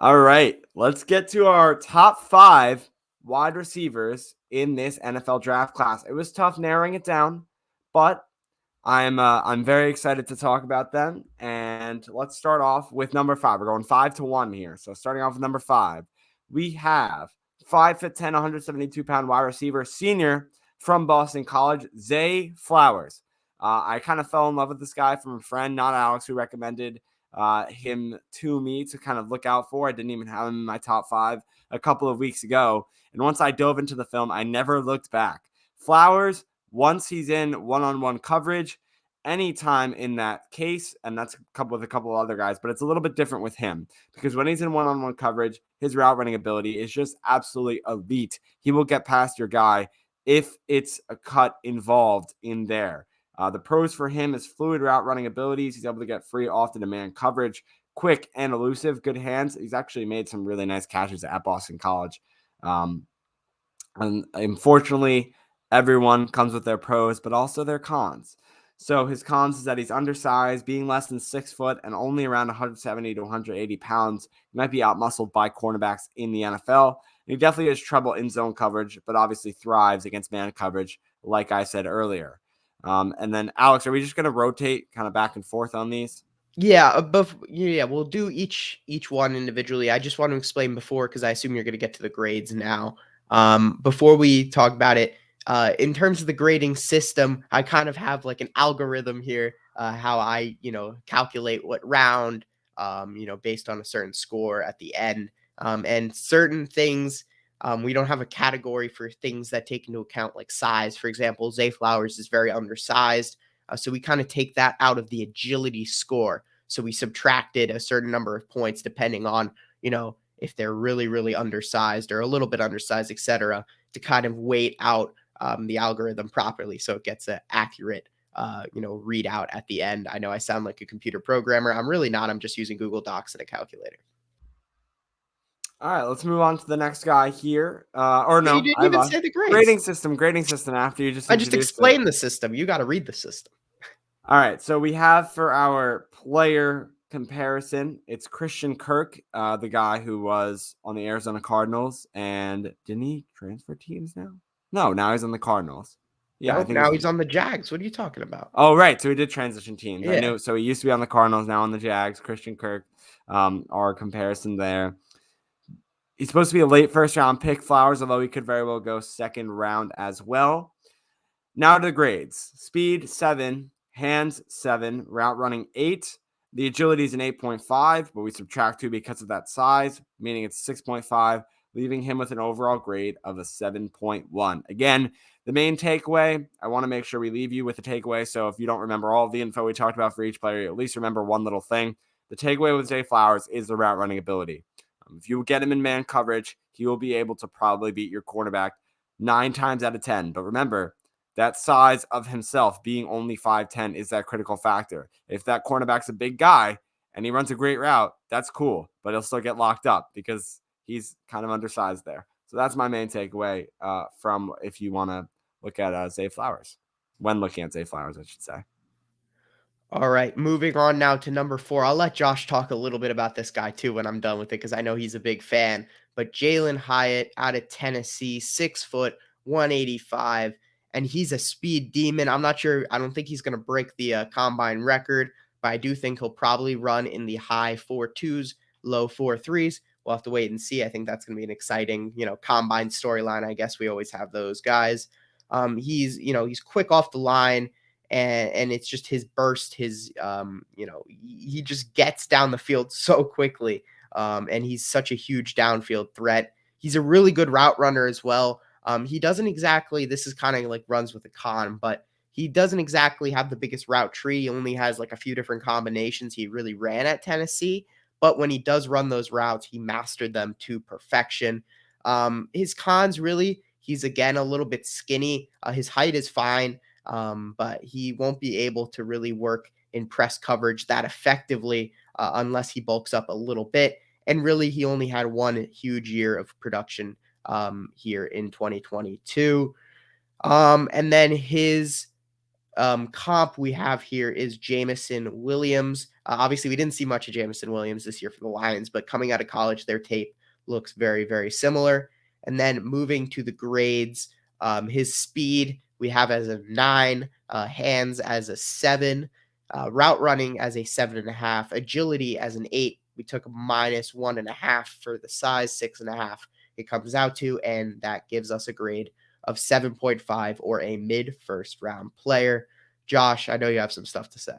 All right, let's get to our top 5 wide receivers in this NFL draft class. It was tough narrowing it down, but I'm very excited to talk about them. And let's start off with number 5. We're going 5-1 here. So starting off with number 5, we have 5'10", 172-pound wide receiver, senior from Boston College, Zay Flowers. I kind of fell in love with this guy from a friend, not Alex, who recommended him to me to kind of look out for. I didn't even have him in my top 5 a couple of weeks ago. And once I dove into the film, I never looked back. Flowers, once he's in one-on-one coverage, anytime in that case, and that's with a couple of other guys, but it's a little bit different with him because when he's in one-on-one coverage, his route running ability is just absolutely elite. He will get past your guy if it's a cut involved in there. The pros for him is fluid route running abilities. He's able to get free off the demand coverage, quick and elusive, good hands. He's actually made some really nice catches at Boston College. And unfortunately, everyone comes with their pros, but also their cons. So his cons is that he's undersized, being less than 6 foot and only around 170 to 180 pounds. He might be outmuscled by cornerbacks in the NFL. And he definitely has trouble in zone coverage, but obviously thrives against man coverage, like I said earlier. And then, Alex, are we just going to rotate kind of back and forth on these? Yeah, we'll do each one individually. I just want to explain before, because I assume you're going to get to the grades now. Before we talk about it, in terms of the grading system, I kind of have like an algorithm here, how I, calculate what round, based on a certain score at the end. And certain things, we don't have a category for things that take into account like size. For example, Zay Flowers is very undersized. So we kind of take that out of the agility score. So we subtracted a certain number of points depending on, if they're really, really undersized or a little bit undersized, etc., to kind of weight out the algorithm properly so it gets an accurate, readout at the end. I know I sound like a computer programmer. I'm really not. I'm just using Google Docs and a calculator. All right, let's move on to the next guy here. Or Yeah, you no, didn't I have even a say the grades. grading system after you just I just introduced it. explained the system. You got to read the system. All right, so we have for our player comparison, it's Christian Kirk, the guy who was on the Arizona Cardinals, and didn't he transfer teams now? No, now he's on the Cardinals. Yeah, I No, think now he's on the Jags. What are you talking about? Oh, right. So he did transition teams. I Yeah. knew. So he used to be on the Cardinals, now on the Jags. Christian Kirk, our comparison there. He's supposed to be a late first round pick, Flowers, although he could very well go second round as well. Now to the grades. Speed, 7. Hands, 7. Route running, 8. The agility is an 8.5, but we subtract 2 because of that size, meaning it's 6.5, leaving him with an overall grade of a 7.1. Again, the main takeaway, I want to make sure we leave you with a takeaway. So if you don't remember all of the info we talked about for each player, you at least remember one little thing. The takeaway with Zay Flowers is the route running ability. If you get him in man coverage, he will be able to probably beat your cornerback 9 times out of 10. But remember, that size of himself being only 5'10" is that critical factor. If that cornerback's a big guy and he runs a great route, that's cool, but he'll still get locked up because he's kind of undersized there. So that's my main takeaway from if you want to look at Zay Flowers. When looking at Zay Flowers, I should say. All right, moving on now to number 4. I'll let Josh talk a little bit about this guy too when I'm done with it because I know he's a big fan. But JALIN HYATT out of Tennessee, 6 foot, 185, and he's a speed demon. I'm not sure. I don't think he's going to break the combine record, but I do think he'll probably run in the high 4.2s, low 4.3s. We'll have to wait and see. I think that's going to be an exciting, combine storyline. I guess we always have those guys. He's quick off the line. And it's just his burst, he just gets down the field so quickly. And he's such a huge downfield threat. He's a really good route runner as well. He doesn't exactly, this is kind of like runs with a con, but he doesn't exactly have the biggest route tree. He only has like a few different combinations he really ran at Tennessee. But when he does run those routes, he mastered them to perfection. His cons, really, he's again a little bit skinny. His height is fine. But he won't be able to really work in press coverage that effectively unless he bulks up a little bit. And really, he only had one huge year of production here in 2022. And then his comp we have here is Jameson Williams. Obviously, we didn't see much of Jameson Williams this year for the Lions, but coming out of college, their tape looks very, very similar. And then moving to the grades, his speed we have as a 9, hands as a 7, route running as a 7.5, agility as an 8. We took a -1.5 for the size, 6.5 it comes out to, and that gives us a grade of 7.5 or a mid first round player. Josh, I know you have some stuff to say.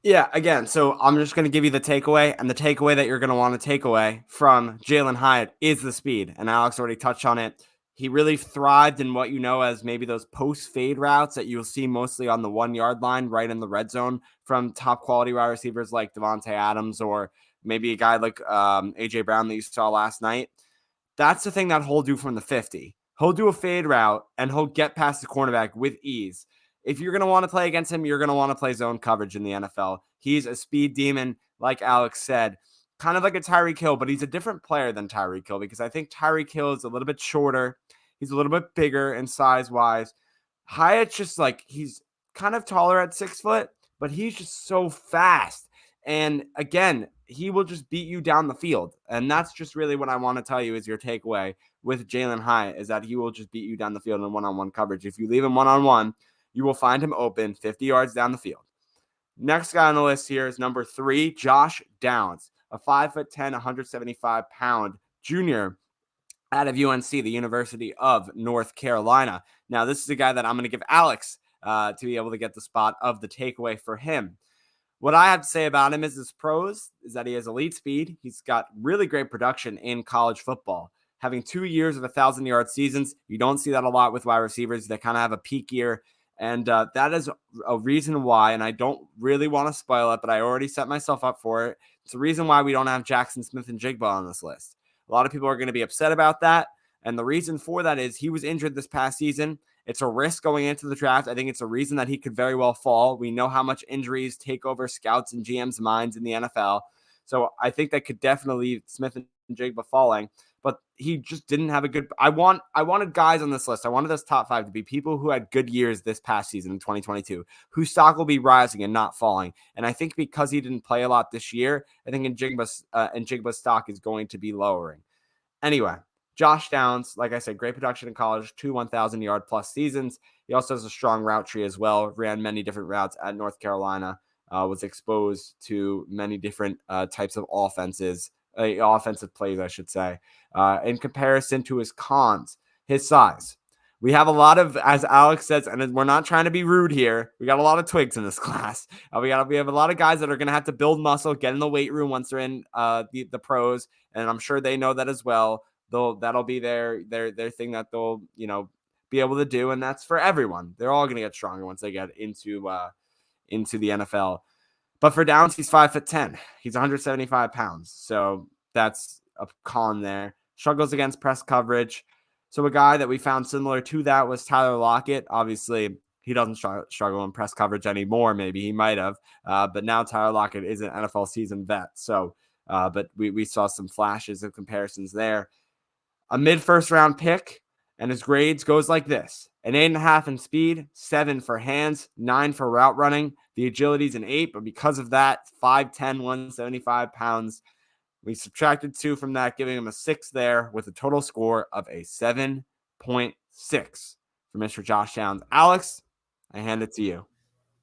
Yeah, again, so I'm just going to give you the takeaway, and the takeaway that you're going to want to take away from Jalin Hyatt is the speed, and Alex already touched on it. He really thrived in what you know as maybe those post-fade routes that you'll see mostly on the 1-yard line right in the red zone from top quality wide receivers like Devontae Adams or maybe a guy like A.J. Brown that you saw last night. That's the thing that he'll do from the 50. He'll do a fade route, and he'll get past the cornerback with ease. If you're going to want to play against him, you're going to want to play zone coverage in the NFL. He's a speed demon, like Alex said, kind of like a Tyreek Hill, but he's a different player than Tyreek Hill because I think Tyreek Hill is a little bit shorter. He's a little bit bigger in size-wise. Hyatt's just like, he's kind of taller at 6 foot, but he's just so fast. And again, he will just beat you down the field. And that's just really what I want to tell you is your takeaway with Jalin Hyatt is that he will just beat you down the field in one-on-one coverage. If you leave him one-on-one, you will find him open 50 yards down the field. Next guy on the list here is number 3, Josh Downs, a 5'10", 175-pound junior out of UNC, the University of North Carolina. Now, this is a guy that I'm going to give Alex to be able to get the spot of the takeaway for him. What I have to say about him is his pros is that he has elite speed. He's got really great production in college football. Having 2 years of 1,000-yard seasons, you don't see that a lot with wide receivers that kind of have a peak year. And that is a reason why, and I don't really want to spoil it, but I already set myself up for it. It's the reason why we don't have Jackson Smith-Njigba on this list. A lot of people are going to be upset about that. And the reason for that is he was injured this past season. It's a risk going into the draft. I think it's a reason that he could very well fall. We know how much injuries take over scouts and GMs' minds in the NFL. So I think that could definitely leave Smith-Njigba falling. But he just didn't have a good – I wanted guys on this list. I wanted this top 5 to be people who had good years this past season in 2022, whose stock will be rising and not falling. And I think because he didn't play a lot this year, I think Njigba's stock is going to be lowering. Anyway, Josh Downs, like I said, great production in college, 2 1,000-yard-plus seasons. He also has a strong route tree as well, ran many different routes at North Carolina, was exposed to many different types of offensive plays, I should say. In comparison to his cons, his size. We have a lot of, as Alex says, and we're not trying to be rude here, we got a lot of twigs in this class. We have a lot of guys that are going to have to build muscle, get in the weight room once they're in the pros, and I'm sure they know that as well. That'll be their thing that they'll be able to do, and that's for everyone. They're all going to get stronger once they get into the NFL. But for Downs, he's 5'10". He's 175 pounds. So that's a con there. Struggles against press coverage. So a guy that we found similar to that was Tyler Lockett. Obviously, he doesn't struggle in press coverage anymore. Maybe he might have. But now Tyler Lockett is an NFL seasoned vet. So, but we saw some flashes of comparisons there. A mid-first round pick, and his grades goes like this. An 8.5 in speed, 7 for hands, 9 for route running. The agility is an 8, but because of that, 5'10", 175 pounds. We subtracted 2 from that, giving him a 6 there with a total score of a 7.6 for Mr. Josh Downs. Alex, I hand it to you.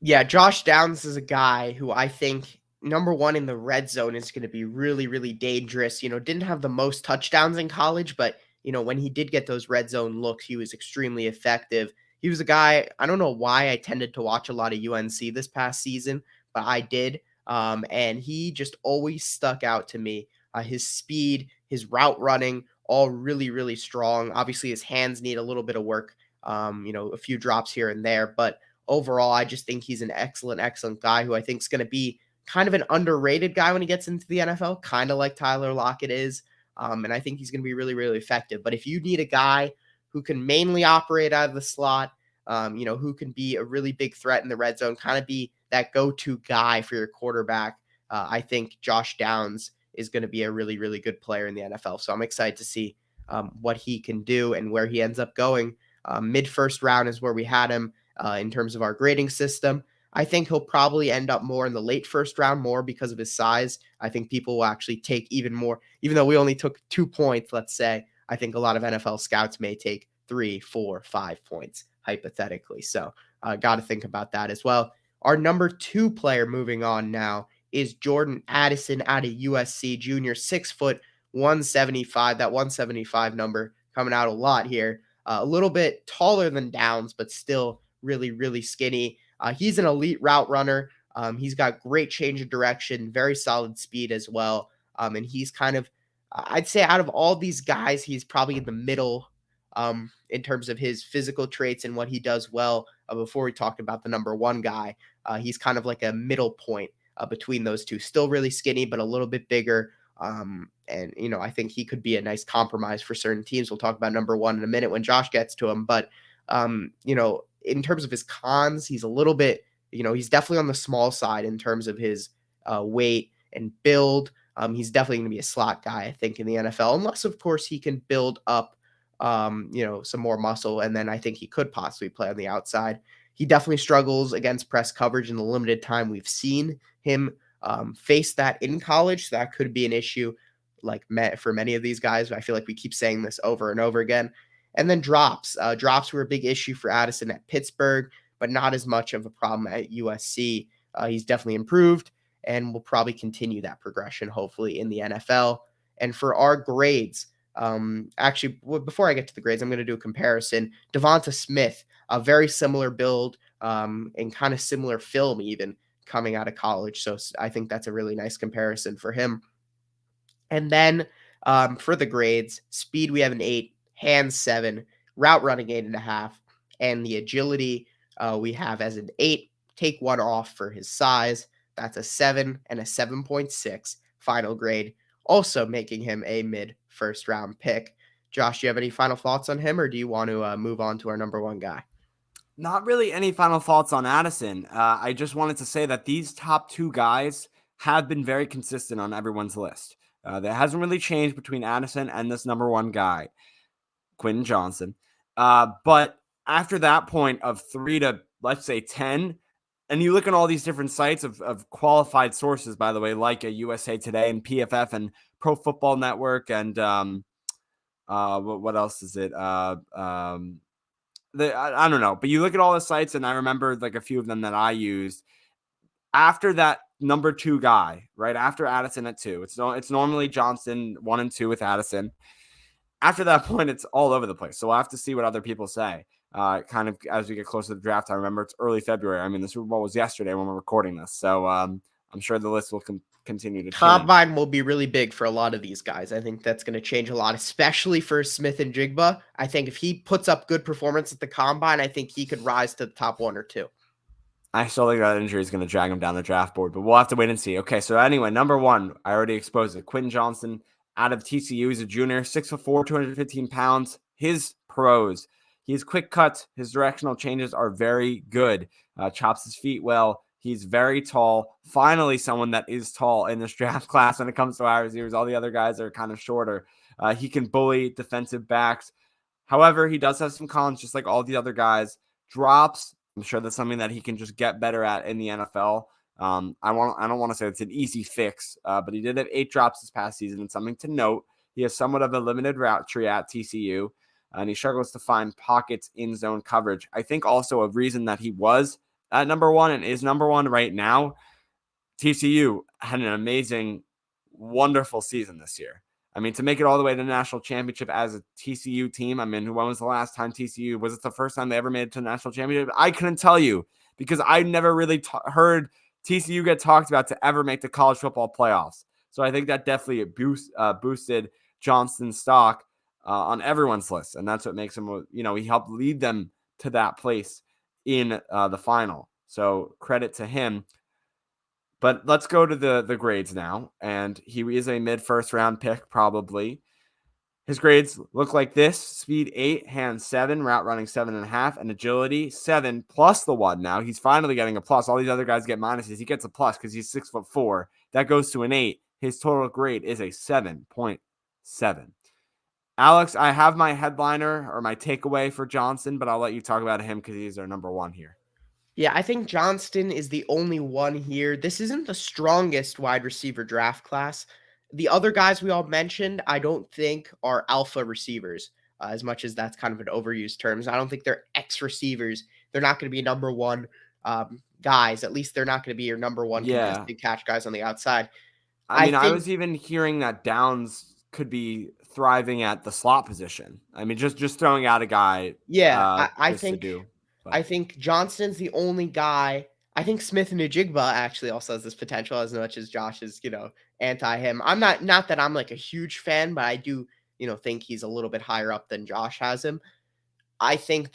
Yeah, Josh Downs is a guy who I think, number one, in the red zone is going to be really, really dangerous. Didn't have the most touchdowns in college, but, when he did get those red zone looks, he was extremely effective. He was a guy, I don't know why I tended to watch a lot of UNC this past season, but I did. And he just always stuck out to me. His speed, his route running, all really, really strong. Obviously, his hands need a little bit of work, a few drops here and there. But overall, I just think he's an excellent, excellent guy who I think is going to be kind of an underrated guy when he gets into the NFL, kind of like Tyler Lockett is. And I think he's going to be really, really effective. But if you need a guy who can mainly operate out of the slot, who can be a really big threat in the red zone, kind of be that go-to guy for your quarterback, I think Josh Downs is going to be a really, really good player in the NFL. So I'm excited to see what he can do and where he ends up going. Mid-first round is where we had him in terms of our grading system. I think he'll probably end up more in the late first round, more because of his size. I think people will actually take even more, even though we only took 2 points, let's say. I think a lot of NFL scouts may take 3, 4, 5 points, hypothetically. So, got to think about that as well. Our number 2 player moving on now is Jordan Addison out of USC junior, 6 foot, 175. That 175 number coming out a lot here. A little bit taller than Downs, but still really, really skinny. He's an elite route runner. He's got great change of direction, very solid speed as well. And he's kind of, I'd say, out of all these guys, he's probably in the middle in terms of his physical traits and what he does well. Before we talked about the number 1 guy, he's kind of like a middle point between those two. Still really skinny, but a little bit bigger. And, I think he could be a nice compromise for certain teams. We'll talk about number 1 in a minute when Josh gets to him. But, in terms of his cons, he's a little bit, he's definitely on the small side in terms of his weight and build. He's definitely going to be a slot guy, I think, in the NFL, unless, of course, he can build up, some more muscle. And then I think he could possibly play on the outside. He definitely struggles against press coverage in the limited time we've seen him face that in college. So that could be an issue for many of these guys. I feel like we keep saying this over and over again. And then drops. Drops were a big issue for Addison at Pittsburgh, but not as much of a problem at USC. He's definitely improved and will probably continue that progression, hopefully, in the NFL. And for our grades, actually, before I get to the grades, I'm going to do a comparison. Devonta Smith, a very similar build and kind of similar film even coming out of college. So I think that's a really nice comparison for him. And then for the grades, speed, we have an 8, hands 7, route running 8.5, and the agility we have as an 8. Take 1 off for his size. That's a 7 and a 7.6 final grade, also making him a mid first round pick. Josh, do you have any final thoughts on him, or do you want to move on to our number 1 guy? Not really any final thoughts on Addison. I just wanted to say that these top 2 guys have been very consistent on everyone's list. That hasn't really changed between Addison and this number 1 guy, Quentin Johnston. But after that point of 3 to, let's say, 10, and you look at all these different sites of qualified sources, by the way, like a USA Today and PFF and Pro Football Network and what else is it? I don't know, but you look at all the sites, and I remember like a few of them that I used. After that number 2 guy, right after Addison at 2, it's normally Johnston 1 and 2 with Addison. After that point, it's all over the place. So we'll have to see what other people say. Kind of as we get closer to the draft. I remember it's early February. I mean, the Super Bowl was yesterday when we're recording this. So I'm sure the list will continue to change. Combine will be really big for a lot of these guys. I think that's going to change a lot, especially for Smith and Jigba. I think if he puts up good performance at the combine, I think he could rise to the top 1 or 2. I still think that injury is going to drag him down the draft board, but we'll have to wait and see. Okay, so anyway, number 1, I already exposed it. Quentin Johnston out of TCU. He's a junior, 6'4", 215 pounds. His pros. He's quick cuts. His directional changes are very good. Chops his feet well. He's very tall. Finally, someone that is tall in this draft class when it comes to wide receivers. All the other guys are kind of shorter. He can bully defensive backs. However, he does have some cons, just like all the other guys. Drops. I'm sure that's something that he can just get better at in the NFL. I don't want to say it's an easy fix, but he did have 8 drops this past season, and something to note. He has somewhat of a limited route tree at TCU, and he struggles to find pockets in zone coverage. I think also a reason that he was at number 1 and is number 1 right now, TCU had an amazing, wonderful season this year. I mean, to make it all the way to the national championship as a TCU team, I mean, when was the last time TCU, was it the first time they ever made it to the national championship? I couldn't tell you because I never really heard TCU get talked about to ever make the college football playoffs. So I think that definitely boosted Johnston's stock on everyone's list. And that's what makes him, he helped lead them to that place in the final. So credit to him. But let's go to the grades now. And he is a mid-first round pick, probably. His grades look like this. Speed 8, hands 7, route running 7.5, and agility 7 plus the 1 now. He's finally getting a plus. All these other guys get minuses. He gets a plus because he's 6'4". That goes to an 8. His total grade is a 7.7. Alex, I have my headliner or my takeaway for Johnston, but I'll let you talk about him because he's our number 1 here. Yeah, I think Johnston is the only one here. This isn't the strongest wide receiver draft class. The other guys we all mentioned, I don't think are alpha receivers, as much as that's kind of an overused term. I don't think they're X receivers. They're not going to be number one guys. At least they're not going to be your number one Yeah. contested catch guys on the outside. I I mean, I think, was even hearing that Downs could be thriving at the slot position. I mean, just throwing out a guy yeah, I just to think do. I But think Johnston's the only guy. I think Smith and Najigba actually also has this potential as much as Josh is, anti him. I'm not that I'm like a huge fan, but I do, think he's a little bit higher up than Josh has him. I think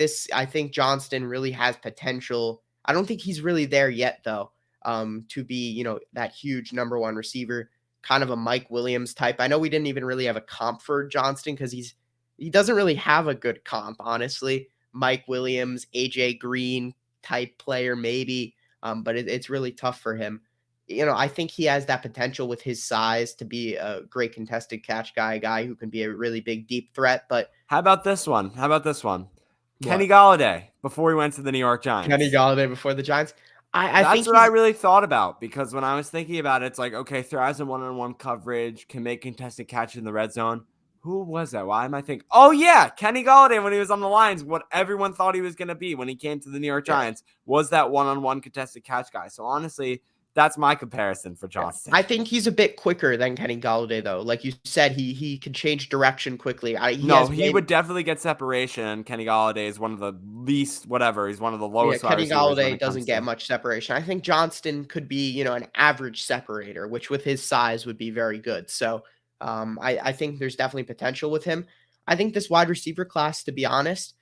Johnston really has potential. I don't think he's really there yet though. To be, that huge number one receiver, kind of a Mike Williams type. I know we didn't even really have a comp for Johnston because he doesn't really have a good comp, honestly. Mike Williams, AJ Green type player, maybe. But it's really tough for him. I think he has that potential with his size to be a great contested catch guy, a guy who can be a really big deep threat. But how about this one? How about this one? Kenny what? Galladay before he went to the New York Kenny Giants. Galladay before the Giants. I That's think what I he's really thought about because when I was thinking about it, it's like, okay, thrives in one-on-one coverage, can make contested catches in the red zone. Who was that? Why am I thinking? Oh, yeah, Kenny Galladay when he was on the Lions, what everyone thought he was going to be when he came to the New York yeah, Giants was that one-on-one contested catch guy. So honestly, that's my comparison for yeah. Johnston. I think he's a bit quicker than Kenny Galladay though. Like you said, he can change direction quickly. He No, has he way would definitely get separation. Kenny Galladay is one of the least, whatever. He's one of the Yeah, lowest wide Kenny receivers when Galladay it doesn't comes get to. much separation. I think Johnston could be, an average separator, which with his size would be very good. So I think there's definitely potential with him. I think this wide receiver class, to be honest,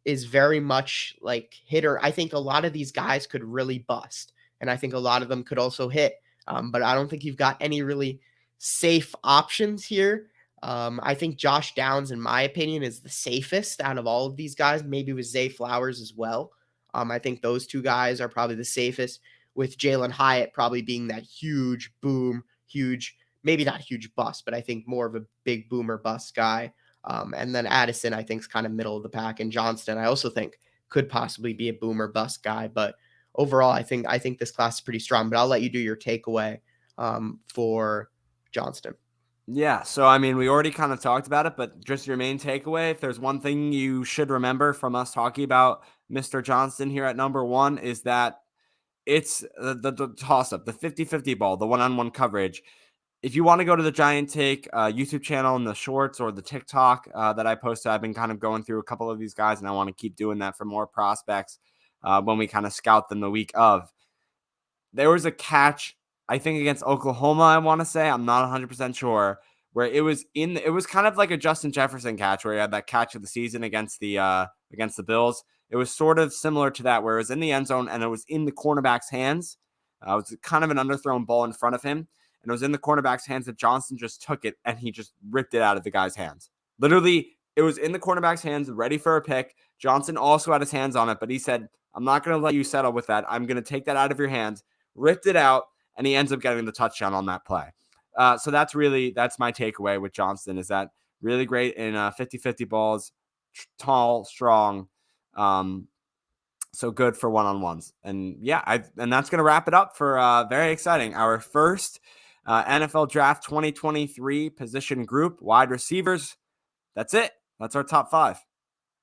is very much like hitter. I think a lot of these guys could really bust, and I think a lot of them could also hit. But I don't think you've got any really safe options here. I think Josh Downs, in my opinion, is the safest out of all of these guys, maybe with Zay Flowers as well. I think those two guys are probably the safest, with Jalen Hyatt probably being that huge boom, huge, maybe not huge bust, but I think more of a big boomer bust guy. And then Addison, I think, is kind of middle of the pack. And Johnston, I also think could possibly be a boomer bust guy. But overall, I think this class is pretty strong. But I'll let you do your takeaway for Johnston. Yeah, so I mean, we already kind of talked about it, but just your main takeaway, if there's one thing you should remember from us talking about Mr. Johnston here at number one, is that it's the toss up, the 50-50 ball, the one-on-one coverage. If you want to go to the Giant Take YouTube channel and the shorts or the TikTok that I posted, I've been kind of going through a couple of these guys, and I want to keep doing that for more prospects when we kind of scout them the week of. There was a catch, I think against Oklahoma, I want to say, I'm not 100% sure, where it was kind of like a Justin Jefferson catch where he had that catch of the season against the Bills. It was sort of similar to that where it was in the end zone and it was in the cornerback's hands. It was kind of an underthrown ball in front of him, and it was in the cornerback's hands that Johnston just took it and he just ripped it out of the guy's hands. Literally, it was in the cornerback's hands, ready for a pick. Johnson also had his hands on it, but he said, I'm not going to let you settle with that. I'm going to take that out of your hands, ripped it out, and he ends up getting the touchdown on that play. So that's my takeaway with Johnston, is that really great in 50-50 balls, tall, strong. So good for one-on-ones. And yeah, and that's going to wrap it up for very exciting. Our first NFL Draft 2023 position group, wide receivers. That's it. That's our top 5.